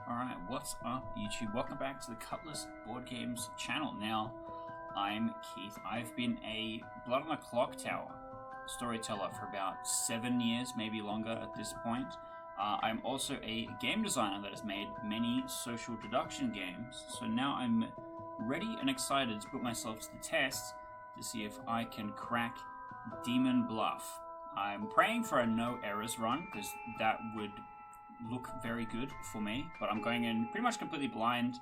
Alright, what's up YouTube? Welcome back to the Cutlass Board Games channel. Now, I'm Keith. I've been a Blood on a Clocktower storyteller for about 7 years, maybe longer at this point. I'm also a game designer that has made many social deduction games, so now I'm ready and excited to put myself to the test to see if I can crack Demon Bluff. I'm praying for a no errors run, because that would look very good for me, but I'm going in pretty much completely blind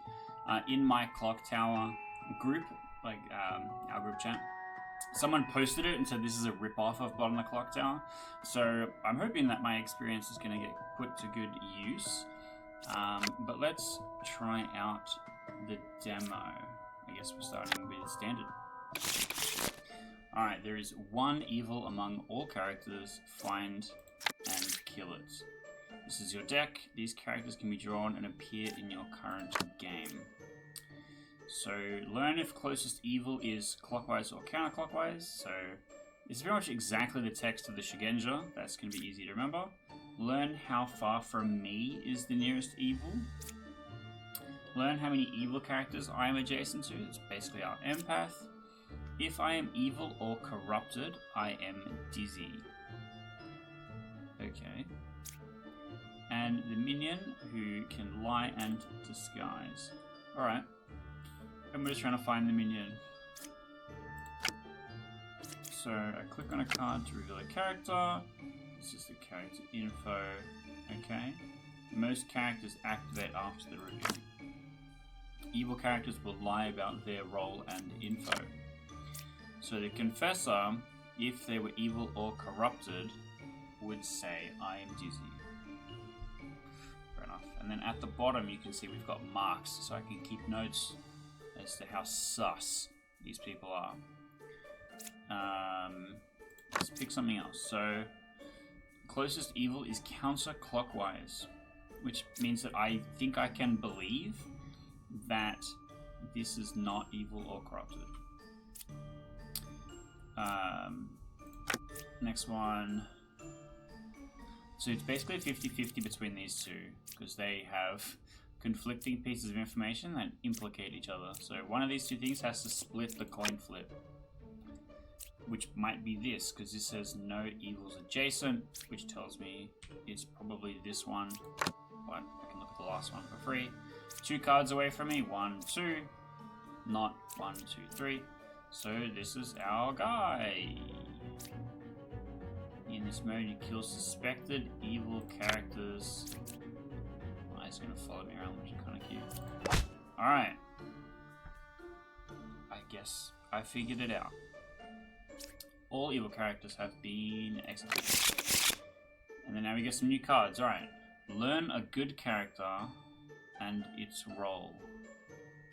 in my Clocktower group, like our group chat. Someone posted it and said this is a rip-off of Blood on the Clocktower, so I'm hoping that my experience is going to get put to good use. But let's try out the demo. I guess we're starting with standard. Alright, there is one evil among all characters. Find and kill it. This is your deck. These characters can be drawn and appear in your current game. So, learn if closest evil is clockwise or counterclockwise. So, it's very much exactly the text of the Shigenja. That's going to be easy to remember. Learn how far from me is the nearest evil. Learn how many evil characters I am adjacent to. It's basically our empath. If I am evil or corrupted, I am dizzy. Okay. And the minion who can lie and disguise. Alright. And we're just trying to find the minion. So I click on a card to reveal a character. This is the character info. Okay. Most characters activate after the reveal. Evil characters will lie about their role and info. So the confessor, if they were evil or corrupted, would say, I am dizzy. And then at the bottom you can see we've got marks, so I can keep notes as to how sus these people are. Let's pick something else. So, closest evil is counterclockwise, which means that I think I can believe that this is not evil or corrupted. Next one. So it's basically 50-50 between these two, because they have conflicting pieces of information that implicate each other. So one of these two things has to split the coin flip, which might be this, because this says no evils adjacent, which tells me it's probably this one, but I can look at the last one for free. 2 cards away from me, 1, 2, not 1, 2, 3. So this is our guy. In this mode, you kill suspected evil characters. Oh, he's gonna follow me around, which is kind of cute. Alright. I guess I figured it out. All evil characters have been executed. And then now we get some new cards. Alright. Learn a good character and its role.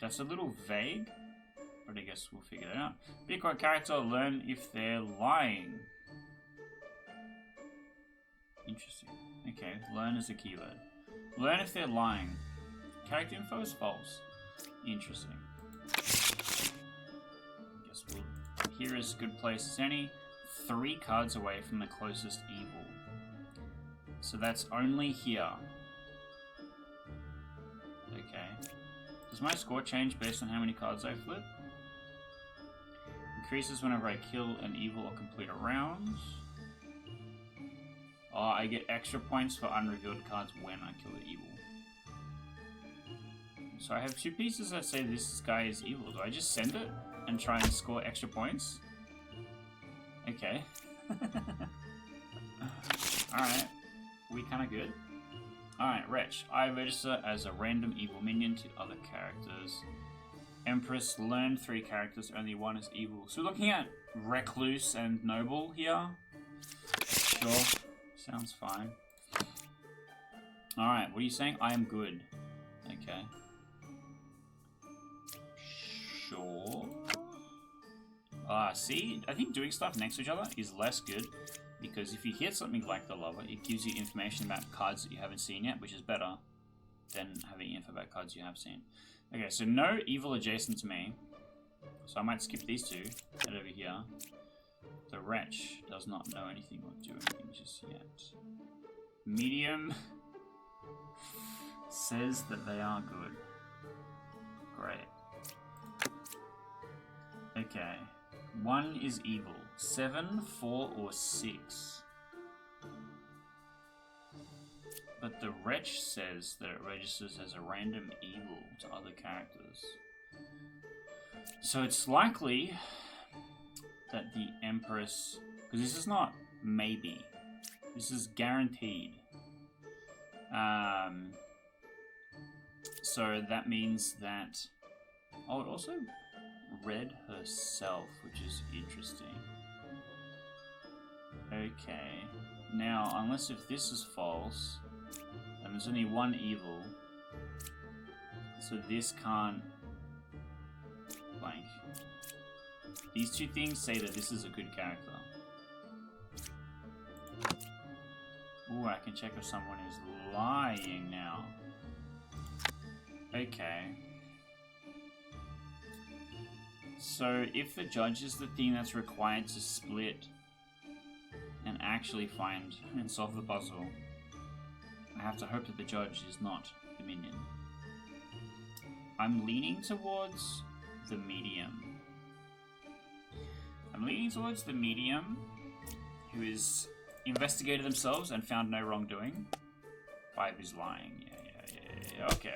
That's a little vague, but I guess we'll figure that out. Pick a character, learn if they're lying. Interesting. Okay, learn is a keyword. Learn if they're lying. Character info is false. Interesting. Guess here is a good place as any. 3 cards away from the closest evil. So that's only here. Okay. Does my score change based on how many cards I flip? Increases whenever I kill an evil or complete a round. Oh, I get extra points for unrevealed cards when I kill the evil. So I have 2 pieces that say this guy is evil. Do I just send it and try and score extra points? Okay. Alright. We kinda good. Alright, Wretch. I register as a random evil minion to other characters. Empress, learn 3 characters, only 1 is evil. So we're looking at Recluse and Noble here. Sure. Sounds fine. Alright, what are you saying? I am good. Okay. Sure. See, I think doing stuff next to each other is less good, because if you hit something like the lover, it gives you information about cards that you haven't seen yet, which is better than having info about cards you have seen. Okay, so no evil adjacent to me. So I might skip these 2. Head over here. The Wretch does not know anything or do anything just yet. Medium says that they are good. Great. Okay. 1 is evil. 7, 4, or 6. But the wretch says that it registers as a random evil to other characters. So it's likely that the Empress... Because this is not maybe. This is guaranteed. So that means that... Oh, it also read herself, which is interesting. Okay. Now, unless if this is false, and there's only 1 evil, so this can't... blank. These 2 things say that this is a good character. Ooh, I can check if someone is lying now. Okay. So, if the judge is the thing that's required to split and actually find and solve the puzzle, I have to hope that the judge is not the minion. I'm leaning towards the medium. I'm leaning towards the medium who is investigated themselves and found no wrongdoing. 5 is lying. Yeah. Okay.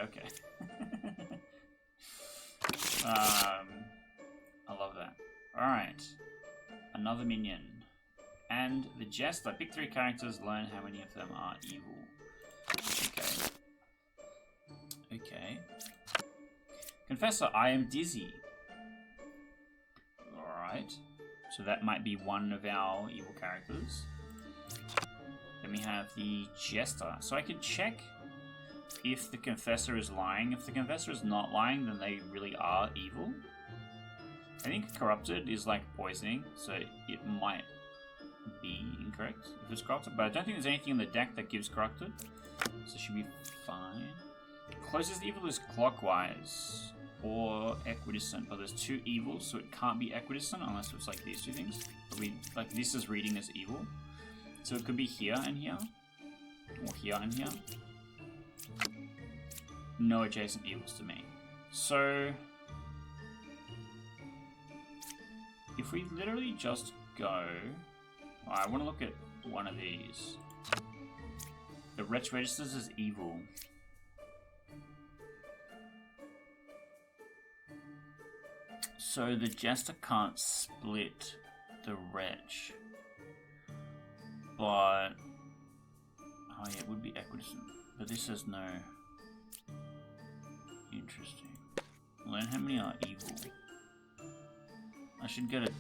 I love that. Alright. Another minion. And the Jester. Pick 3 characters, learn how many of them are evil. Okay. Confessor, I am dizzy. Alright. So that might be one of our evil characters. Then we have the Jester. So I can check if the Confessor is lying. If the Confessor is not lying, then they really are evil. I think Corrupted is like poisoning, so it might be incorrect if it's Corrupted. But I don't think there's anything in the deck that gives Corrupted. So it should be fine. Closest evil is Clockwise or Equidistant, but there's 2 evils, so it can't be Equidistant unless it's like these 2 things. Like this is reading as evil. So it could be here and here, or here and here. No adjacent evils to me. So if we literally just go... I want to look at one of these. The Wretch registers as evil. So the Jester can't split the Wretch. But... oh yeah, it would be Equidistant. But this says no. Interesting. Learn how many are evil. I should get a 2.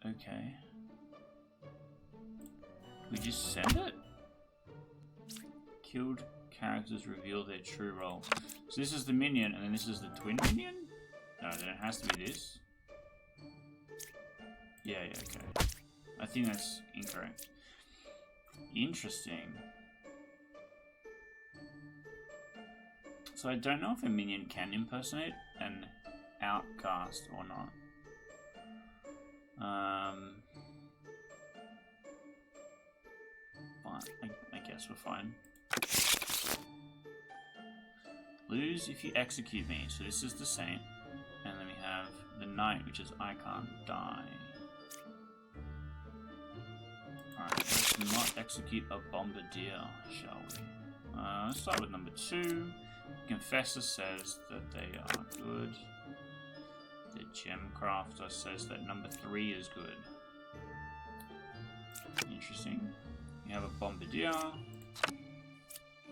Okay. We just send it? Killed characters reveal their true role. So this is the minion, and then this is the twin minion? No, then it has to be this. Yeah, okay. I think that's incorrect. Interesting. So I don't know if a minion can impersonate an outcast or not. But I guess we're fine. Lose if you execute me. So this is the Saint. And then we have the Knight, which is I can't die. Alright, let's not execute a Bombardier, shall we? Let's start with number 2. Confessor says that they are good. The Gem Crafter says that number 3 is good. Interesting. You have a Bombardier.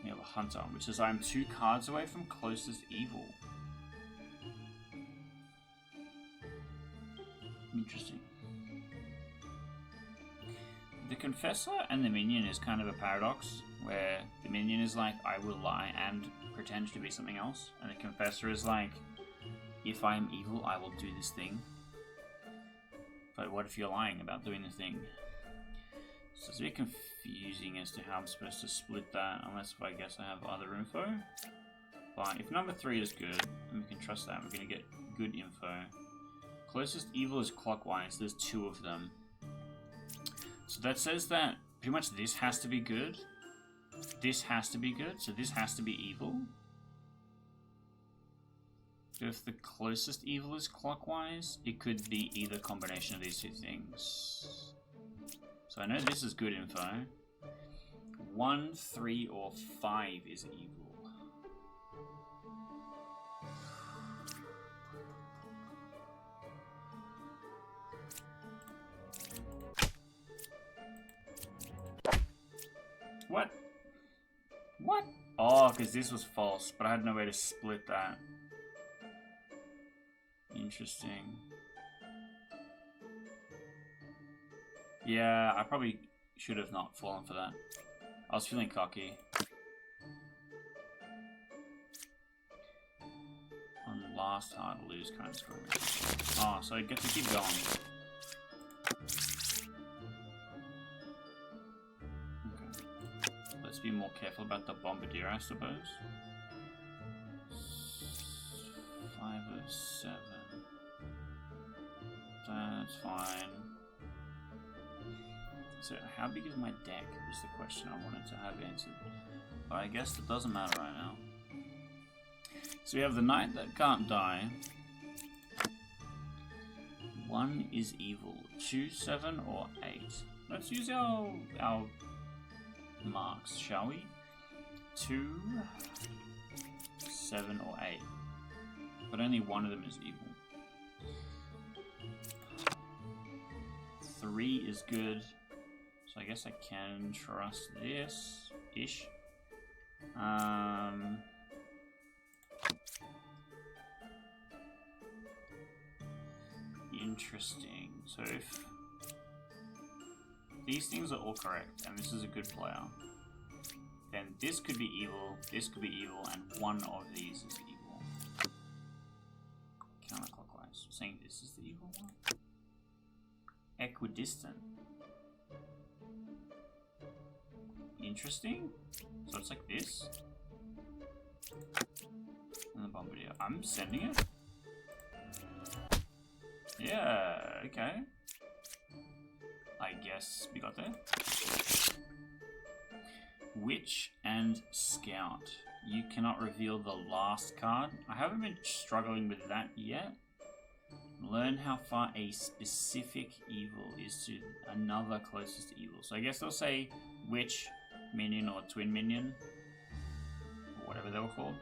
You have a Hunter, which says I'm 2 cards away from closest evil. Interesting. The Confessor and the Minion is kind of a paradox, where the Minion is like, I will lie and pretend to be something else, and the Confessor is like, if I am evil, I will do this thing. But what if you're lying about doing the thing? So it's a bit confusing as to how I'm supposed to split that, unless I guess I have other info. But if number 3 is good, and we can trust that, we're going to get good info. Closest evil is Clockwise, there's 2 of them. So that says that pretty much this has to be good. This has to be good, so this has to be evil. If the closest evil is clockwise, it could be either combination of these two things. So I know this is good info. 1, 3, or 5 is evil. What? What? Oh, because this was false, but I had no way to split that. Interesting. Yeah, I probably should have not fallen for that. I was feeling cocky. On last hard, lose kind of scoring. Oh, so I get to keep going. Okay. Let's be more careful about the bombardier, I suppose. 5 of 7. That's fine. So, how big is my deck is the question I wanted to have answered. But I guess it doesn't matter right now. So we have the knight that can't die. 1 is evil. 2, 7, or 8. Let's use our marks, shall we? 2, 7, or 8. But only one of them is evil. 3 is good. So I guess I can trust this-ish. Interesting. So if these things are all correct, and this is a good player, then this could be evil, this could be evil, and one of these is evil. Counterclockwise. Saying this is the evil one? Equidistant. Interesting. So it's like this. And the bombardier. I'm sending it. Yeah, okay. I guess we got there. Witch and Scout. You cannot reveal the last card. I haven't been struggling with that yet. Learn how far a specific evil is to another closest evil. So I guess they'll say Witch minion or twin minion, or whatever they were called.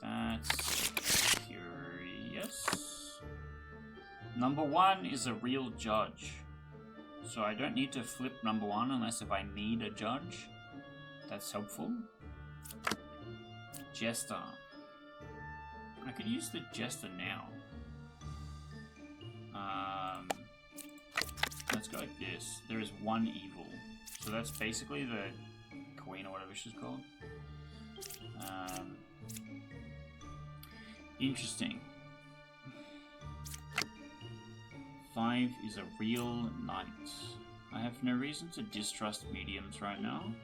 That's curious. Number 1 is a real judge. So I don't need to flip number 1 unless if I need a judge. That's helpful. Jester. I could use the Jester now. Let's go like this. There is 1 evil. So that's basically the queen or whatever she's called. Interesting. 5 is a real knight. I have no reason to distrust mediums right now.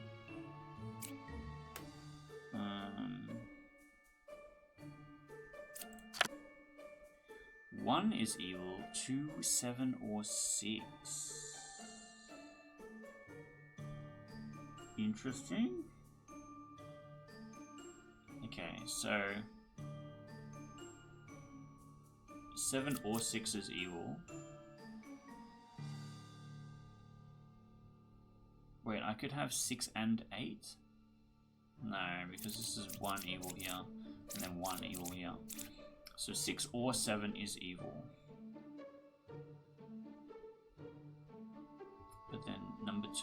1 is evil, 2, 7, or 6. Interesting. Okay, so 7 or 6 is evil. Wait, I could have 6 and 8? No, because this is 1 evil here, and then 1 evil here. So 6 or 7 is evil. But then number 2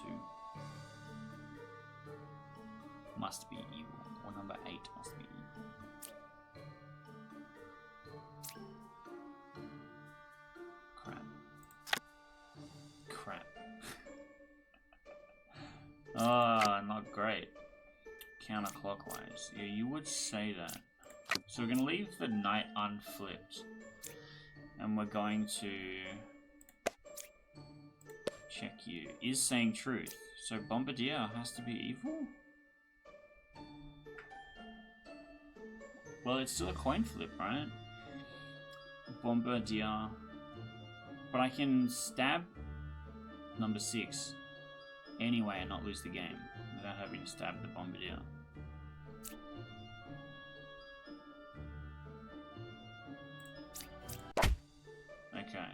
must be evil, or number 8 must be evil. Crap. Ah, not great. Counterclockwise. Yeah, you would say that. So we're going to leave the knight unflipped. And we're going to check you. Is saying truth. So Bombardier has to be evil? Well, it's still a coin flip, right? Bombardier But I can stab number 6 anyway and not lose the game without having to stab the Bombardier. Okay.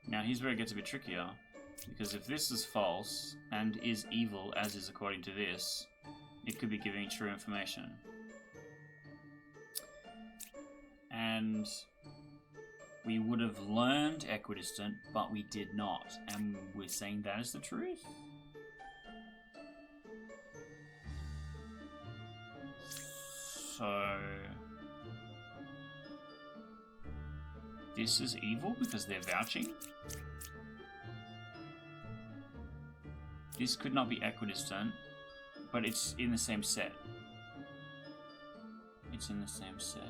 Now here's where it gets a bit trickier, because if this is false and is evil, as is according to this, it could be giving true information. And we would have learned equidistant, but we did not. And we're saying that is the truth? So this is evil because they're vouching? This could not be equidistant, but it's in the same set. It's in the same set.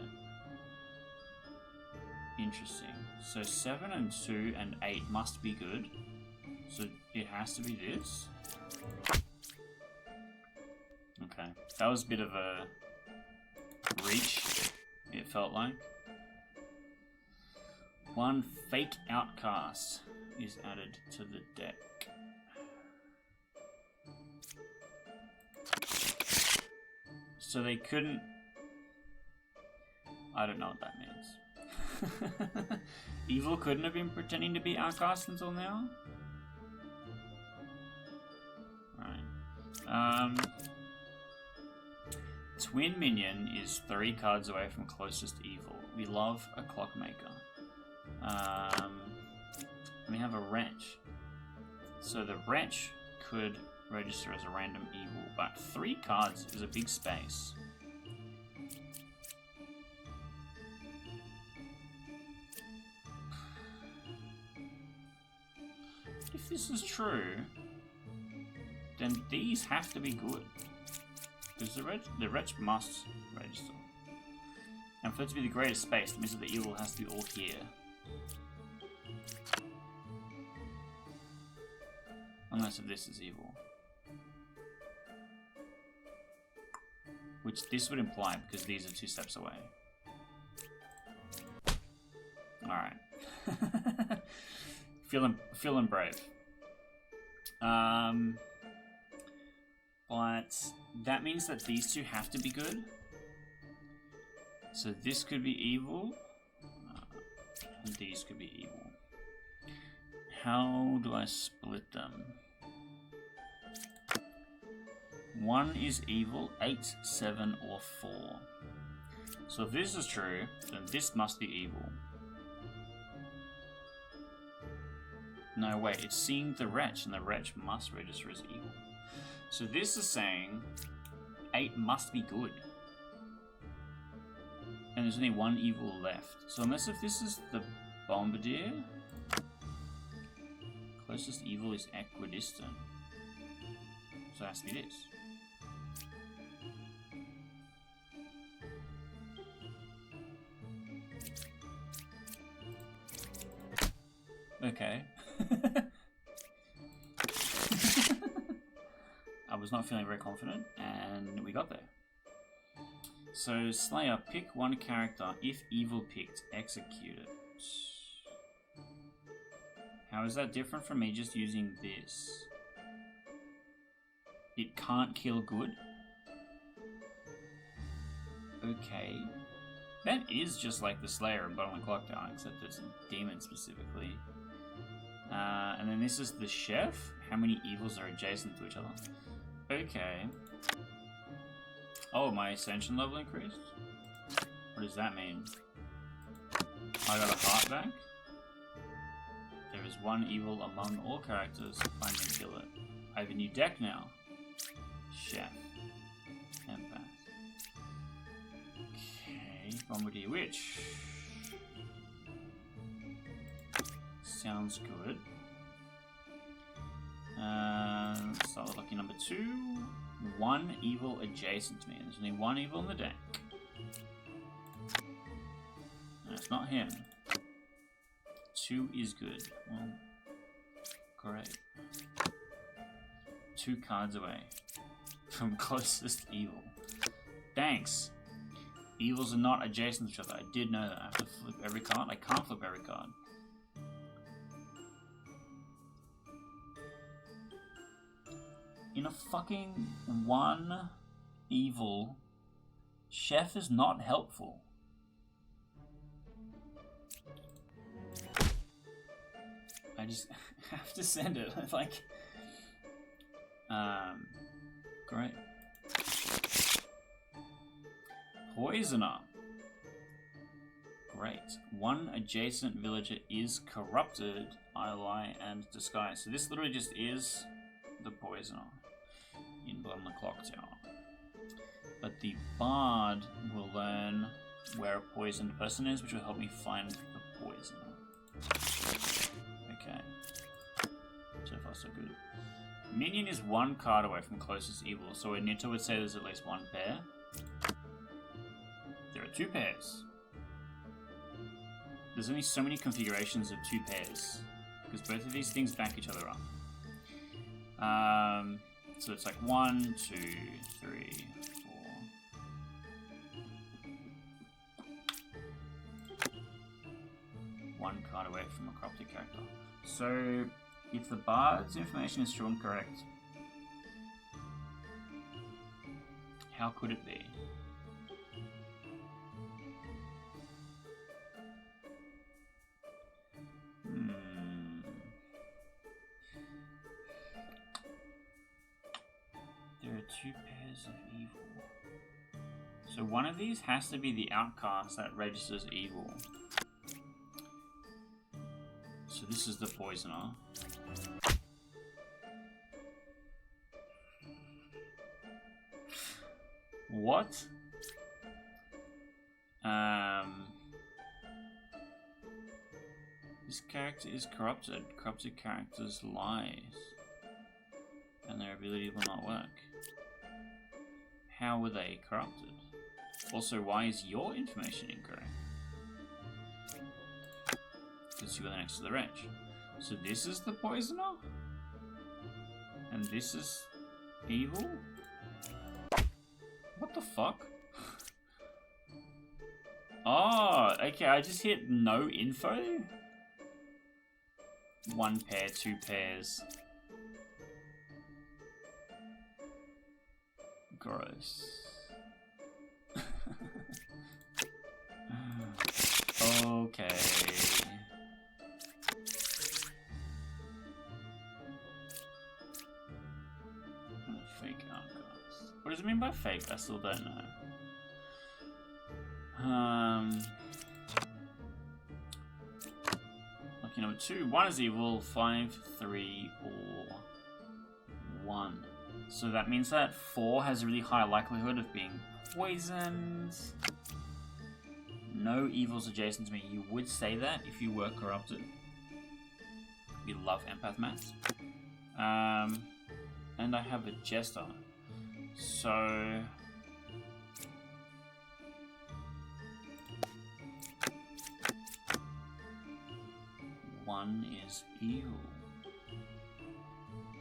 Interesting. So 7 and 2 and 8 must be good. So it has to be this. Okay. That was a bit of a reach, it felt like. One fake outcast is added to the deck. So they couldn't... I don't know what that means. Evil couldn't have been pretending to be outcast until now? Right. Twin minion is 3 cards away from closest evil. We love a clockmaker. We have a wrench. So the wrench could register as a random evil, but 3 cards is a big space. If this is true, then these have to be good. Because the wretch must register. And for it to be the greatest space, it means that the evil has to be all here. Unless if this is evil. Which this would imply, because these are 2 steps away. Alright. Feeling brave. But that means that these 2 have to be good. So this could be evil. And these could be evil. How do I split them? 1 is evil, 8, 7, or 4. So if this is true, then this must be evil. No, wait, it's seeing the wretch, and the wretch must register as evil. So this is saying 8 must be good. And there's only 1 evil left. So unless if this is the Bombardier, closest evil is equidistant. So it has to be this. Okay. I was not feeling very confident, and we got there. So, Slayer, pick 1 character. If evil picked, execute it. How is that different from me just using this? It can't kill good? Okay. That is just like the Slayer in Bottom of the Clocktower, except it's a demon specifically. And then this is the Chef. How many evils are adjacent to each other? Okay. Oh, my ascension level increased? What does that mean? I got a heart back? There is 1 evil among all characters. Find and kill it. I have a new deck now. Chef. Empath. Okay. Bombardier Witch. Sounds good. Let's start with lucky number 2. 1 evil adjacent to me. There's only 1 evil in the deck. No, it's not him. 2 is good. Well, great. 2 cards away from closest evil. Thanks. Evils are not adjacent to each other. I did know that. I have to flip every card. I can't flip every card. again. Fucking one evil. Chef is not helpful. I just have to send it. Like, great. Poisoner. Great. One adjacent villager is corrupted. I lie and disguise. So this literally just is the poisoner in Blood on the Clocktower. But the bard will learn where a poisoned person is, which will help me find the poisoner. Okay. So far, so good. Minion is one card away from closest evil, so Anita would say there's at least one pair. There are two pairs. There's only so many configurations of two pairs, because both of these things back each other up. So it's like 1, 2, 3, 4. One card away from a corrupted character. So if the bard's information is true and correct, how could it be? There are two pairs of evil. So one of these has to be the outcast that registers evil. So this is the poisoner. What? This character is corrupted. Corrupted characters lies, and their ability will not work. How were they corrupted? Also, why is your information incorrect? Because you were next to the wretch. So this is the poisoner? And this is evil? What the fuck? Oh, okay, I just hit no info? One pair, two pairs. Gross. Okay. Fake outcasts. What does it mean by fake? I still don't know. Lucky number 2. 1 is evil. 5, 3, or 1. So that means that 4 has a really high likelihood of being poisoned. No evils adjacent to me. You would say that if you were corrupted. We love empath maths. And I have a jester. So... one is evil.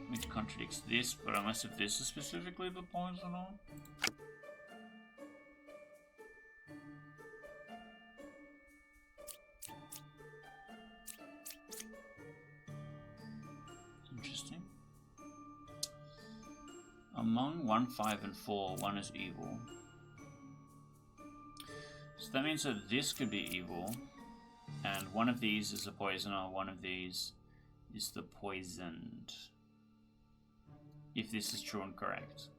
Which contradicts this, but unless if this is specifically the poisoner. Interesting. Among 1, 5, and 4, 1 is evil. So that means that this could be evil. And one of these is a poisoner, one of these is the poisoned. If this is true and correct.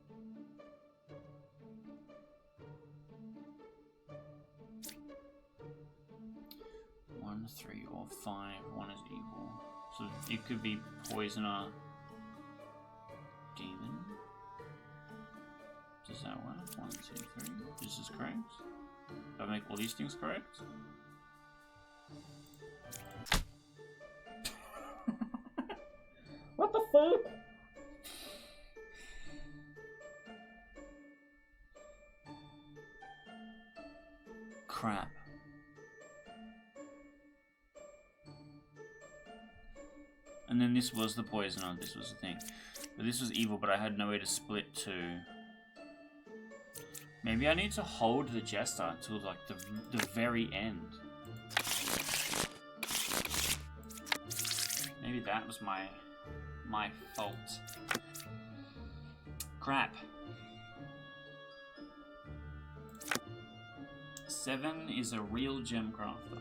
One, 3, or 5, 1 is evil. So it could be poisoner, demon. Does that work? 1, 2, 3. This is correct. Do I make all these things correct? What the fuck? Crap. And then this was the poisoner, this was the thing. But this was evil, but I had no way to split to... Maybe I need to hold the jester till like the very end. Maybe that was my fault. Crap. 7 is a real gem crafter.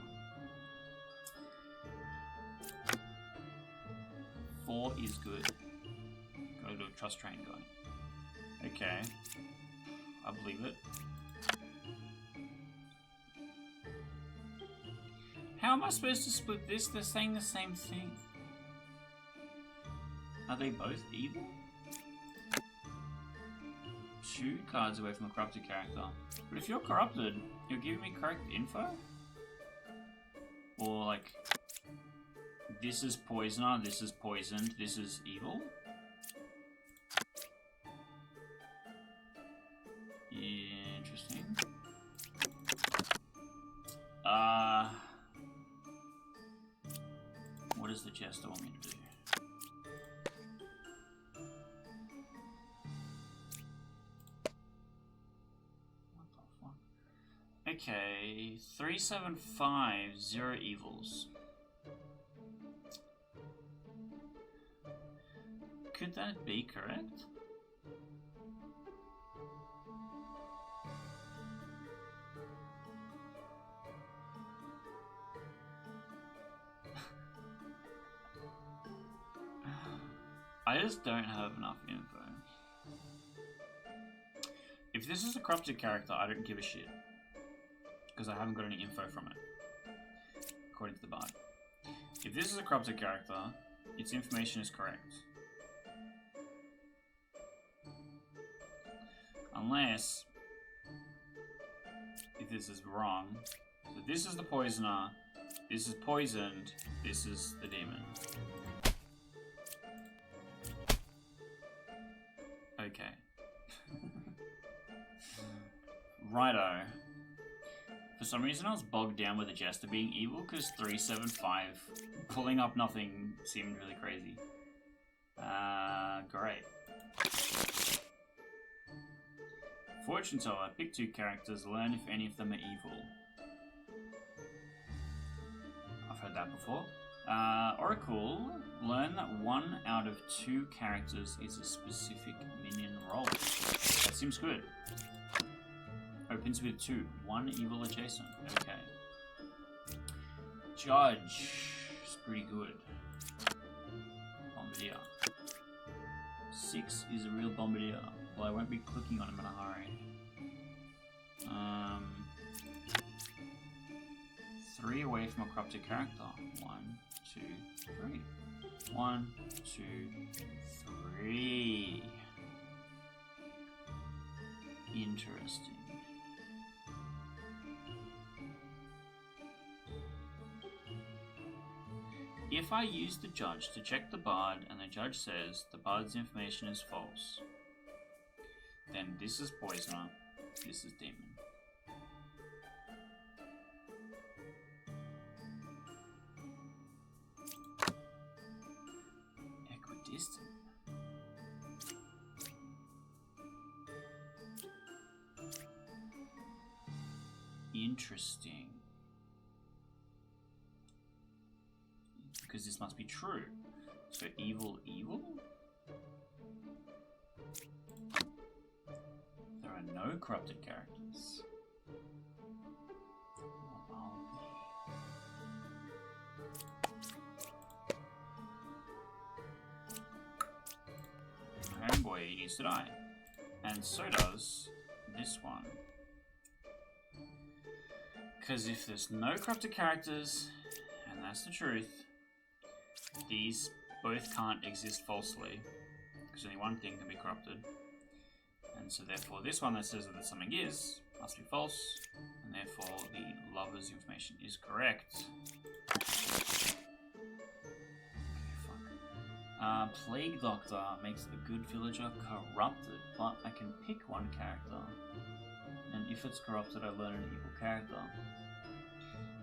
4 is good. Go to a trust train guy. Okay. I believe it. How am I supposed to split this? They're saying the same thing. Are they both evil? 2 cards away from a corrupted character. But if you're corrupted, you're giving me correct info? Or like, this is poisoner, this is poisoned, this is evil? Interesting. What does the jester want me to do? Okay, 3, 7, 5, 0 evils. Could that be correct? I just don't have enough info. If this is a corrupted character, I don't give a shit. Because I haven't got any info from it, according to the bard. If this is a corrupted character, its information is correct. Unless, if this is wrong, so this is the poisoner, this is poisoned, this is the demon. Okay. Righto. For some reason I was bogged down with the jester being evil because 3, 7, 5 pulling up nothing seemed really crazy. Great. Fortune teller. Pick 2 characters, learn if any of them are evil. I've heard that before. Oracle. Learn that 1 out of 2 characters is a specific minion role. That seems good. Opens with 2. 1 evil adjacent. Okay. Judge is pretty good. Bombardier. 6 is a real bombardier. Well, I won't be clicking on him in a hurry. 3 away from a corrupted character. 1, 2, 3. 1, 2, 3. Interesting. If I use the judge to check the bard and the judge says the bard's information is false, then this is poisoner, this is demon. Equidistant. Interesting. Because this must be true. So evil, evil? There are no corrupted characters. Homeboy needs to die. And so does this one. Because if there's no corrupted characters, and that's the truth, these both can't exist falsely, because only one thing can be corrupted. And so therefore this one that says that something is, must be false, and therefore the lover's information is correct. Okay, fuck. Plague Doctor makes a good villager corrupted, but I can pick one character, and if it's corrupted I learn an evil character.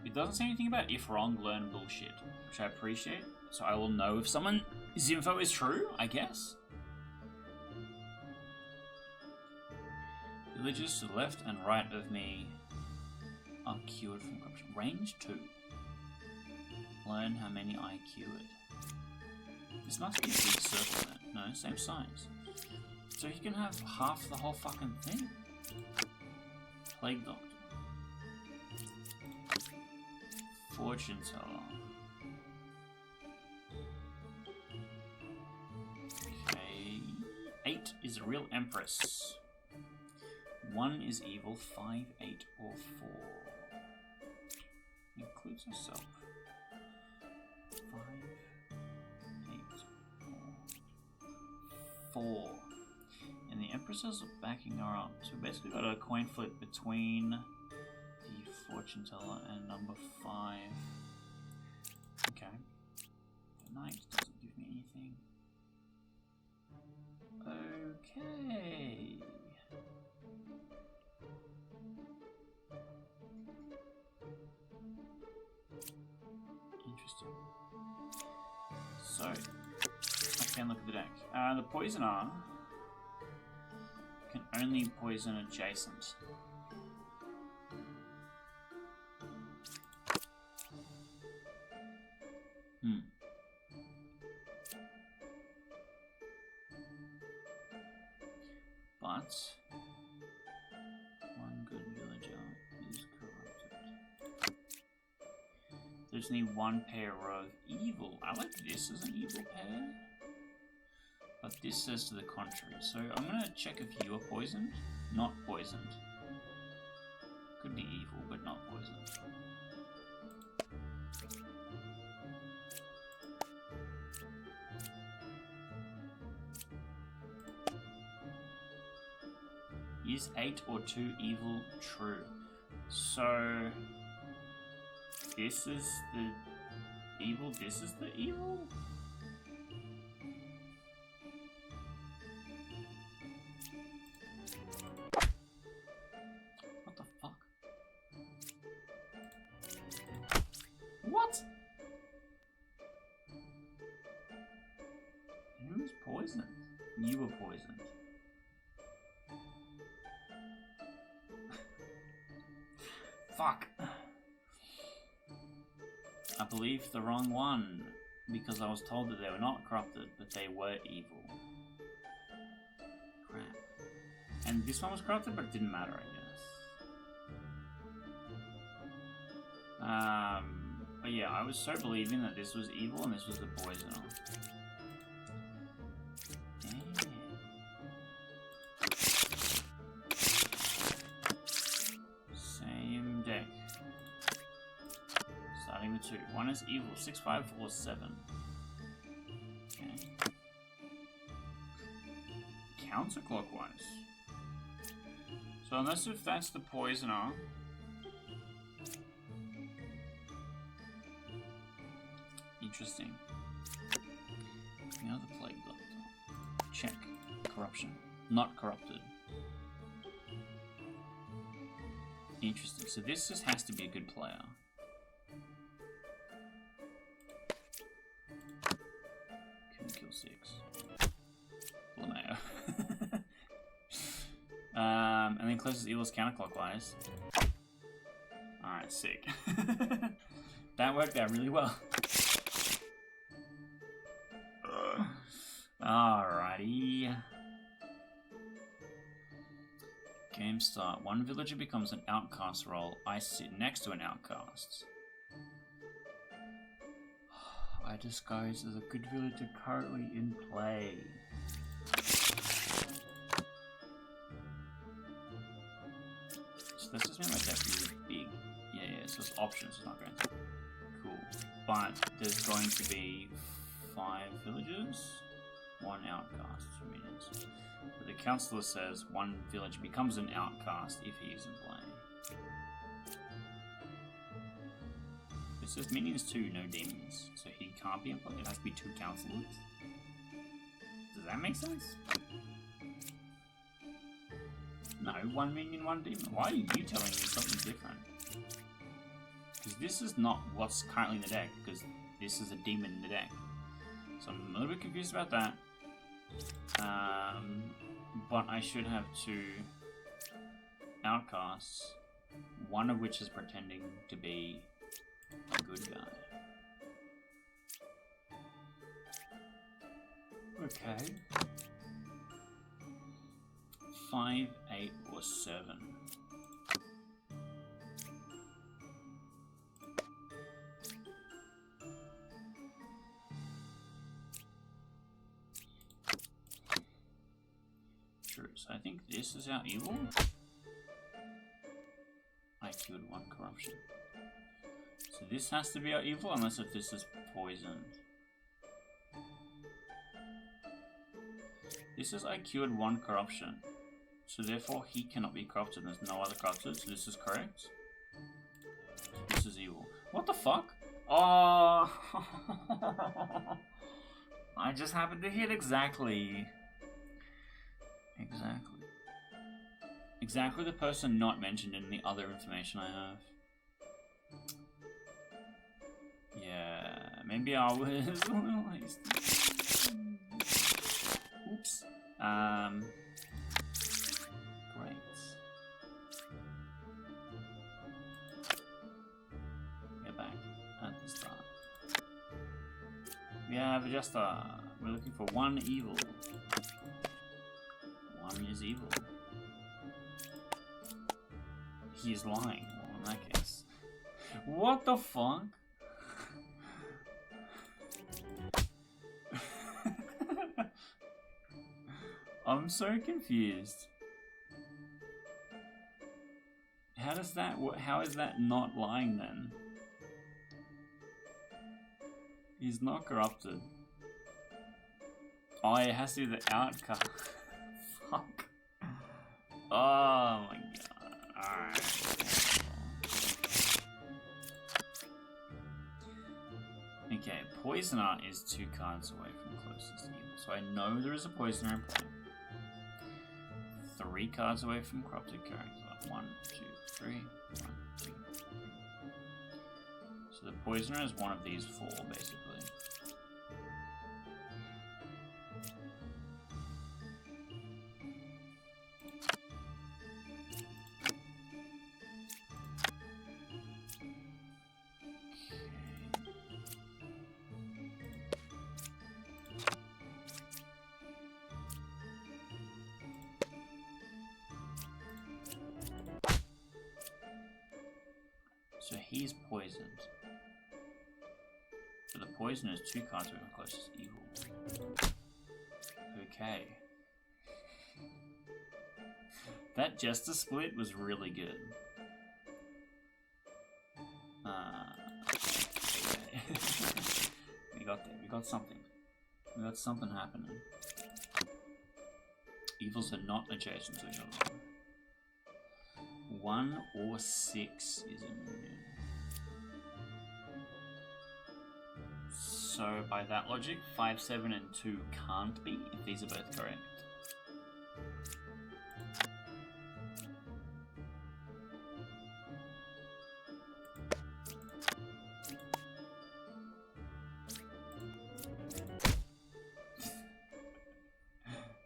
It doesn't say anything about if wrong, learn bullshit, which I appreciate. So I will know if someone's info is true, I guess. Villagers to the left and right of me are cured from corruption. Range 2. Learn how many I cured. This must be a big circle then. No, same size. So he can have half the whole fucking thing. Plague Doctor. Fortune Teller. Okay. 8 is a real Empress. 1 is evil, 5, 8, or 4. Includes herself. 5, 8, or 4. And the Empresses are backing her up. So basically got a coin flip between the Fortune Teller and number 5. Okay. The Knight doesn't give me anything. Okay. Interesting. So, I can look at the deck. The Poisoner can only poison adjacent. But one good villager is corrupted. There's only one pair of evil. I like this as an evil pair. But this says to the contrary. So I'm gonna check if you are poisoned. Not poisoned. Could be evil, but not poisoned. Is 8 or 2 evil true? So this is the evil, this is the evil? What the fuck? What? Who's poisoned? You were poisoned. Fuck. I believed the wrong one because I was told that they were not corrupted, but they were evil. Crap. And this one was corrupted, but it didn't matter, I guess. But yeah, I was so believing that this was evil and this was the poisoner. Starting with 2. 1 is evil. 6, 5, 4, 7. Okay. Counterclockwise. So unless if that's the poisoner. Interesting. Now the Plague Doctor. Check. Corruption. Not corrupted. Interesting. So this just has to be a good player. Couldn't kill 6. LeMayo. And then closes evil's counterclockwise. Alright, sick. That worked out really well. Alrighty. Game start. 1 villager becomes an outcast role. I sit next to an outcast. I disguise as a good villager currently in play. So this just mean my deck is really big. Yeah, so it's options, it's not going to. Cool. But there's going to be 5 villagers, 1 outcast for minions. But the counselor says 1 villager becomes an outcast if he is in play. It says minions 2, no demons. So he can't be in play. It has to be 2 counselors. Does that make sense? No, 1 minion, 1 demon. Why are you telling me something different? Because this is not what's currently in the deck, because this is a demon in the deck. So I'm a little bit confused about that. But I should have 2 outcasts, 1 of which is pretending to be a good guy. Okay. 5, 8, or 7. True, so I think this is our evil. I killed 1 corruption. So this has to be our evil, unless if this is poisoned. This is I cured 1 corruption. So therefore he cannot be corrupted. There's no other corrupted, so this is correct. This is evil. What the fuck? Oh! I just happened to hit exactly. Exactly the person not mentioned in the other information I have. Yeah, maybe I was a little hasty. Oops. Great. Get back at the start. We have just we're looking for 1 evil. 1 is evil. He is lying. Well, in that case. What the fuck? I'm so confused. How does that? How is that not lying then? He's not corrupted. Oh, it has to be the outcome. Fuck. Oh my god. Alright. Okay, Poisoner is 2 cards away from closest evil. So I know there is a Poisoner in play. 3 cards away from corrupted character. 1, 2, 3. 1, 2, 3. So the Poisoner is one of these 4, basically. So he's poisoned. So the poison is 2 cards away from closest evil. Okay. That Jester split was really good. Okay. We got there. We got something. We got something happening. Evils are not adjacent to each other. 1 or 6 is immune. So by that logic, 5, 7, and 2 can't be if these are both correct.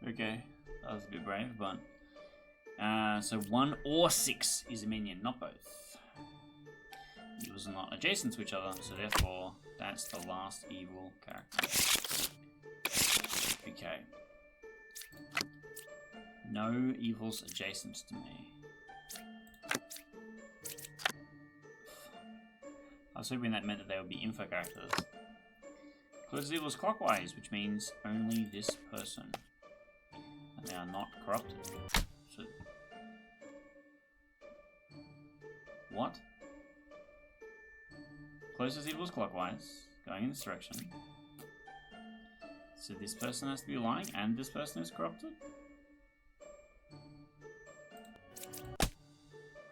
Okay, that was a bit brave, but so 1 or 6 is a minion, not both. Evils are not adjacent to each other, so therefore that's the last evil character. Okay. No evils adjacent to me. I was hoping that meant that they would be info characters. Closes evils clockwise, which means only this person. And they are not corrupted. So what? Closest evils clockwise, going in this direction. So this person has to be lying, and this person is corrupted?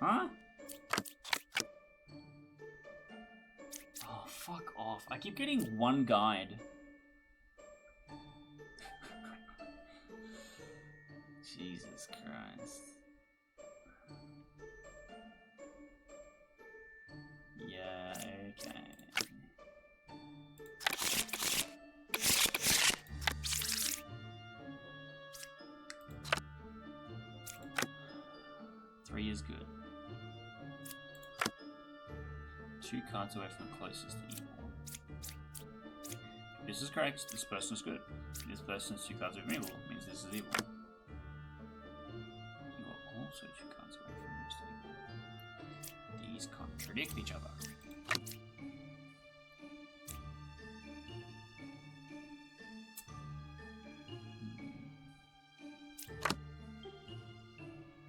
Huh? Oh, fuck off. I keep getting 1 guide. Jesus Christ. Yeah, okay. Three is good. 2 cards away from the closest evil. This is correct. This person is good. This person is 2 cards away from evil. Means this is evil. contradict each other.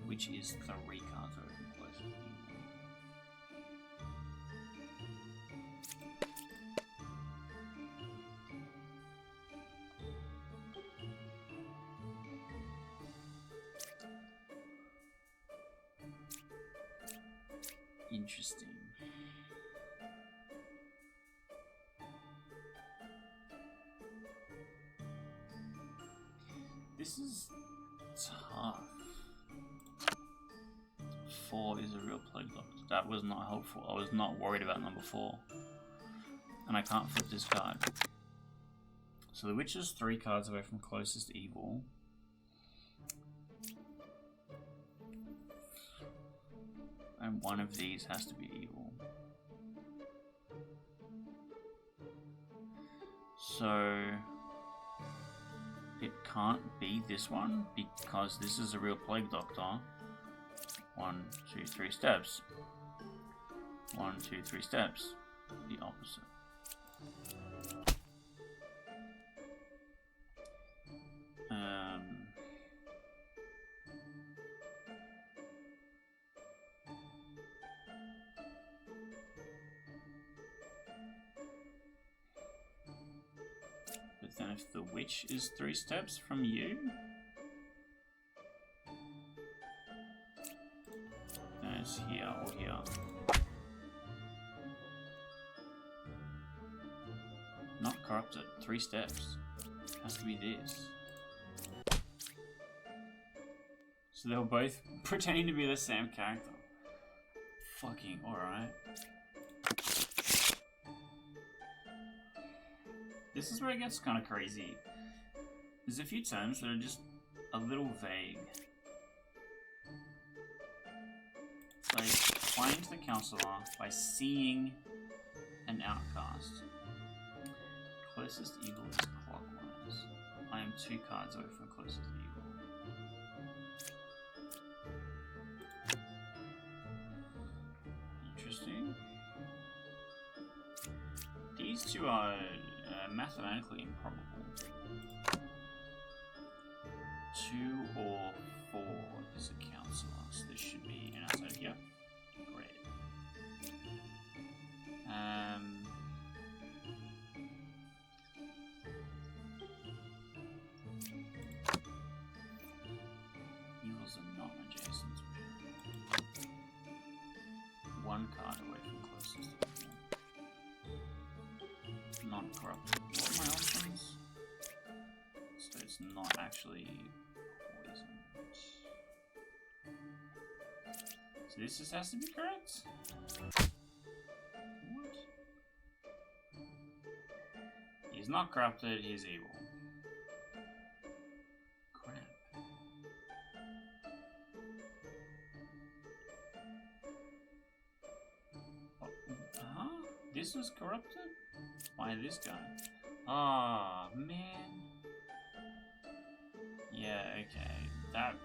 Which is 3 cards over from closest to evil. Interesting. This is tough. 4 is a real plague doctor. That was not helpful. I was not worried about number 4. And I can't flip this card. So the witch is 3 cards away from closest evil. And one of these has to be evil. So it can't be this one because this is a real plague doctor. 1, 2, 3 steps. 1, 2, 3 steps. The opposite. But then if the witch is 3 steps from you, then it's here or here. Not corrupted, 3 steps. Has to be this. So they were both pretending to be the same character. Fucking alright. This is where it gets kind of crazy. There's a few terms that are just a little vague. Like, find the counselor by seeing an outcast. Closest evil is clockwise. I am 2 cards away from closest evil. Interesting. These two are mathematically improbable. 2 or 4 is a counselor, so this should be an outside here. Great. Evils are not adjacent. 1 card away from closest evil. Non-corrupted. What are my options? So it's not actually poison. So this just has to be correct? What? He's not corrupted, he's evil. Crap. Oh, huh? This was corrupted? By this guy. Ah, oh, man. Yeah, okay. That...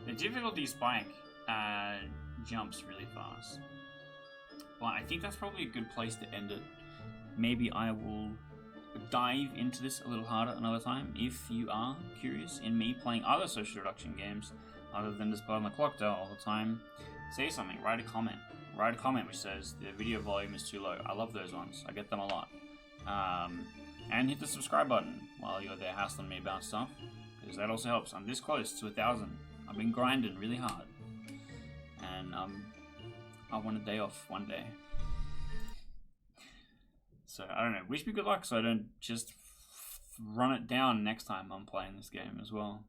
the difficulty spike jumps really fast. But I think that's probably a good place to end it. Maybe I will dive into this a little harder another time. If you are curious in me playing other social deduction games, other than just playing the Clocktower all the time, say something, write a comment. Write a comment which says the video volume is too low. I love those ones. I get them a lot. And hit the subscribe button while you're there hassling me about stuff, because that also helps. I'm this close to 1,000. I've been grinding really hard, and I want a day off one day. So I don't know. Wish me good luck so I don't just run it down next time I'm playing this game as well.